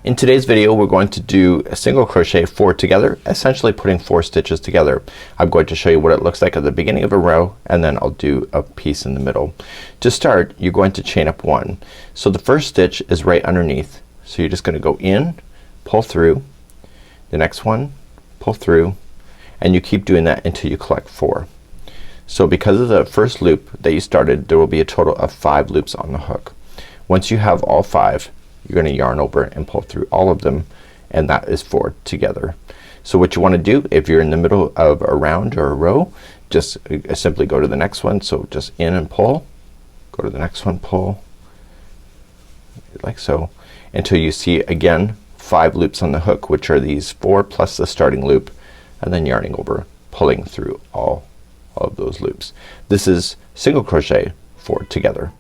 In today's video we're going to do a single crochet 4 together, essentially putting 4 stitches together. I'm going to show you what it looks like at the beginning of a row, and then I'll do a piece in the middle. To start, you're going to chain up 1. So the first stitch is right underneath. So you're just gonna go in, pull through, the next one, pull through, and you keep doing that until you collect 4. So because of the first loop that you started, there will be a total of 5 loops on the hook. Once you have all 5, you're gonna yarn over and pull through all of them, and that is 4 together. So what you wanna do if you're in the middle of a round or a row, just simply go to the next one. So just in and pull, go to the next one, pull, like so, until you see again 5 loops on the hook, which are these 4 plus the starting loop, and then yarning over, pulling through all of those loops. This is single crochet 4 together.